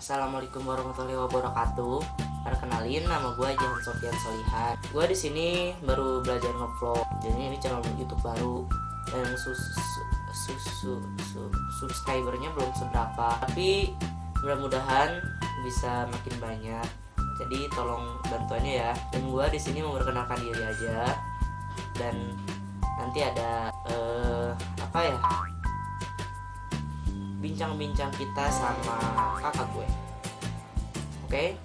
Assalamualaikum warahmatullahi wabarakatuh. Perkenalin, nama gue Jahan Sofian Solihan. Gue di sini baru belajar ngevlog. Jadi ini channel YouTube baru dan subscribernya belum seberapa. Tapi mudah-mudahan bisa makin banyak. Jadi tolong bantuannya ya. Dan gue di sini memperkenalkan diri aja. Dan nanti ada bincang-bincang kita sama kakak gue. Oke?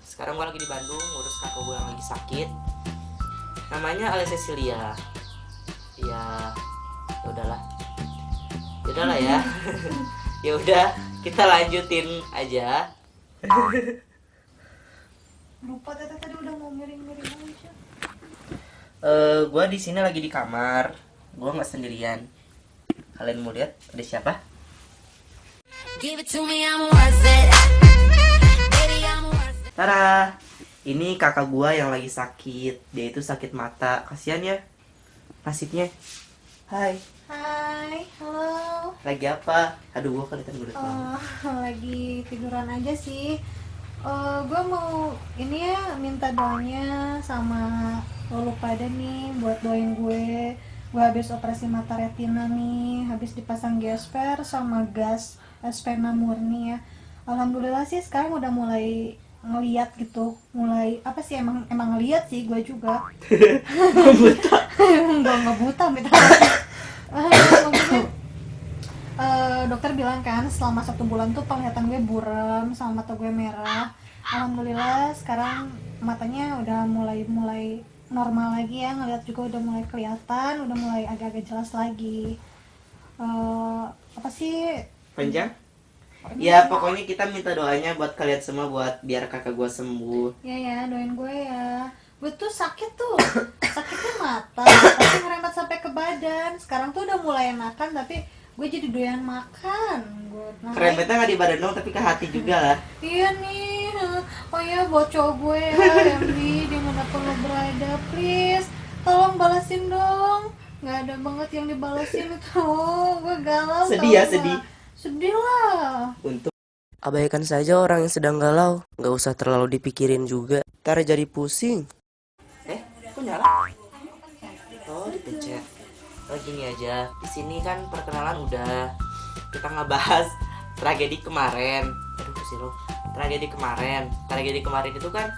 Sekarang gue lagi di Bandung ngurus kakak gue yang lagi sakit. Namanya Alessia Cecilia. Ya udahlah. Ya. Ya udah, kita lanjutin aja. Lupa tadi udah mau miring-miring aja. Gue di sini lagi di kamar. Gue nggak sendirian. Kalian mau lihat ada siapa? Tara, ini kakak gue yang lagi sakit. Dia itu sakit mata. Kasian ya nasibnya. Hai. Hai, halo. Lagi apa? Aduh, gue kelihatan gue Lagi tiduran aja sih. Gue mau ini ya minta doanya sama lo pada nih buat doain gue. Gue habis operasi mata retina nih, habis dipasang gesper sama gas spena murni ya. Alhamdulillah sih sekarang udah mulai ngeliat gitu, mulai apa sih emang ngeliat sih gue juga. buta. Nggak buta minta. Dokter bilang kan selama 1 bulan tuh penglihatan gue buram sama mata gue merah. Alhamdulillah sekarang matanya udah mulai normal lagi ya, ngeliat juga udah mulai kelihatan, udah mulai agak-agak jelas lagi. Apa sih Panjang? Ya pokoknya kita minta doanya buat kalian semua buat biar kakak gue sembuh. ya doain gue ya. Gue tuh sakitnya mata tapi ngerempet sampai ke badan. Sekarang tuh udah mulai enakan tapi gue jadi doyan makan. Kerempetnya nggak di badan dong tapi ke hati juga lah. Iya nih. Oh ya buat cowok gue ya MD dimanapun lo berada, please tolong balasin dong. Nggak ada banget yang dibalasin tuh. Gue galau. Sedih lah. Untuk abaikan saja orang yang sedang galau, nggak usah terlalu dipikirin juga. Ntar jadi pusing. Kok nyala? Oh, dipencet. Oh, gini aja. Di sini kan perkenalan udah. Kita ngebahas tragedi kemarin. Aduh, pusing lo. Tragedi kemarin itu kan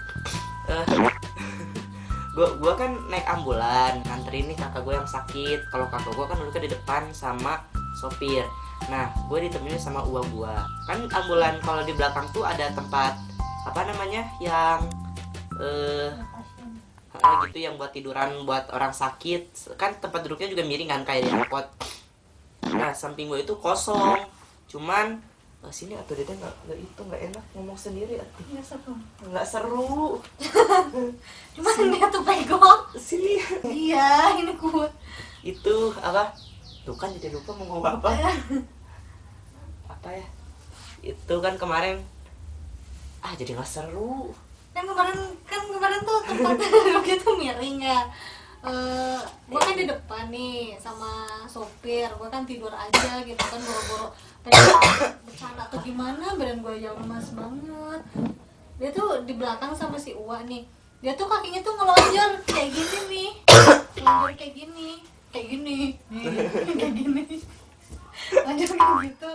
gua kan naik ambulan nganterin nih kakak gue yang sakit. Kalau kakak gue kan duduknya di depan sama sopir. Nah, gue ditemenin sama uang gue. Kan ambulan kalau di belakang tuh ada tempat apa namanya yang gitu yang buat tiduran buat orang sakit. Kan tempat duduknya juga miring kan kayak di angkot. Nah, samping gue itu kosong. Cuman sini atau dia nggak enak ngomong sendiri atuh. Nggak seru. Cuman dia tuh pegong Sini. iya ini kuat Itu apa? Tuh kan jadi lupa mau ngomong apa. Apa ya? Itu kan kemarin jadi nggak seru. kan kemarin tuh tempat duduknya tuh miring ya. Gue kan di depan nih sama sopir, gue kan tidur aja gitu kan boro-boro bercanda atau gimana, badan gue aja lemas banget. Dia tuh di belakang sama si Uwa nih, dia tuh kakinya tuh ngelonjor kayak gini nih, ngelonjor kayak gini kayak gini lonjor kayak gitu.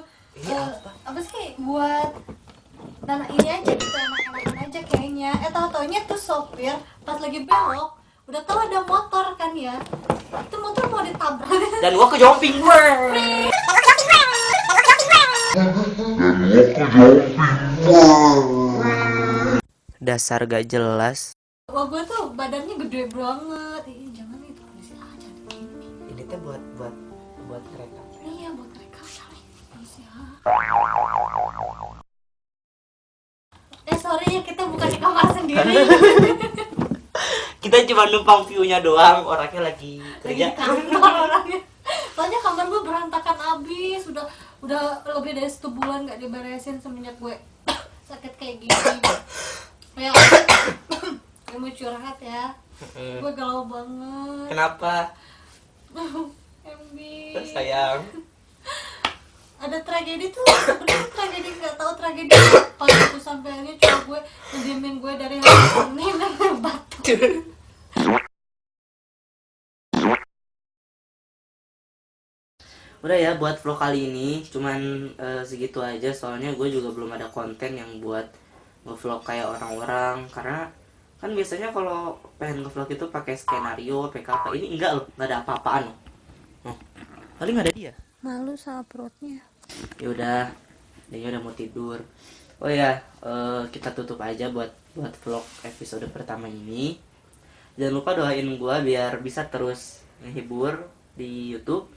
Apa sih buat dan ini aja gitu enak-enakan aja kayaknya. Tau-taunya tuh sopir pas lagi belok udah tahu ada motor kan ya, itu motor mau ditabrak Dan gua kejomping. Dasar gak jelas. Wah gue tuh badannya gede banget. Jangan itu polisi aja begini. Ini tuh buat rekam. Iya buat rekam kali. Polisi sorry ya kita bukan di kamar sendiri. Kita cuma numpang view-nya doang, orangnya lagi kerja. Lagi kantor orangnya. Soalnya kamar gue berantakan abis, udah lebih dari 1 bulan gak diberesin semenjak gue sakit kayak gini. Kayak gue mau curhat ya. Gue galau banget. Kenapa? MB. Sayang. Ada tragedi tuh, sebenarnya tragedi nggak tahu tragedi apa gitu, sampai akhirnya cowok gue ngediemin gue dari hari Senin sampai Batu. Udah ya, buat vlog kali ini cuman segitu aja, soalnya gue juga belum ada konten yang buat nge-vlog kayak orang-orang, karena kan biasanya kalau pengen nge-vlog itu pakai skenario, PKP. Ini enggak loh, nggak ada apa-apaan loh. Paling ada dia. Malu sama perutnya. Ya udah, dia udah mau tidur. Oh ya, kita tutup aja buat vlog episode pertama ini. Jangan lupa doain gue biar bisa terus menghibur di YouTube,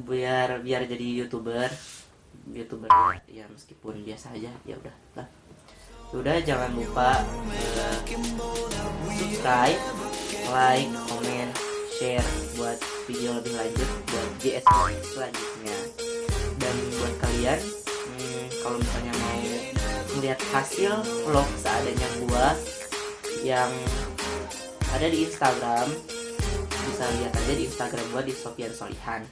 biar jadi youtuber ya meskipun biasa aja. Ya udah lah. Udah, jangan lupa subscribe, like, comment, share buat video lebih lanjut buat JS selanjutnya. Dan buat kalian kalau misalnya mau melihat hasil vlog seadanya gua yang ada di Instagram, bisa lihat aja di Instagram gua di Sofyan Solihan.